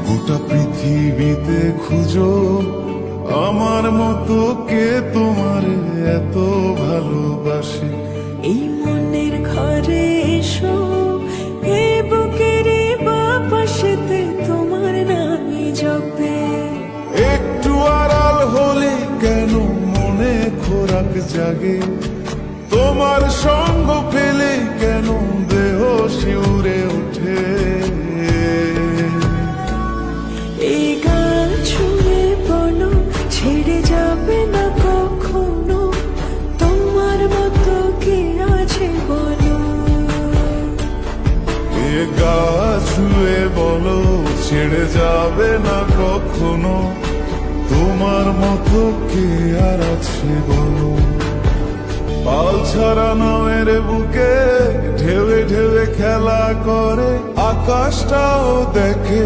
গোটা পৃথিবীতে খুঁজো আমার মতো কে তোমার এত ভালোবাসে। এই মনের ঘরে এসো, এই বুকের বাপাশেতে তোমার নামই জপে। একটু আড়াল হলে কেন মনে খোরাক জাগে, তোমার সঙ্গ পেলে কেন দেহ শিউরে ওঠে। এই গান ছুঁয়ে বলো, ছেড়ে যাবে না কখনো, তোমার মতো কে আছে বলো। এ গা ছুঁয়ে বলো, ছেড়ে যাবে না কখনো, তোমার মতো কে আর আছে বলো। পাল ছাড়া নামের বুকে ঢেউে ঢেউে খেলা করে, আকাশটাও দেখে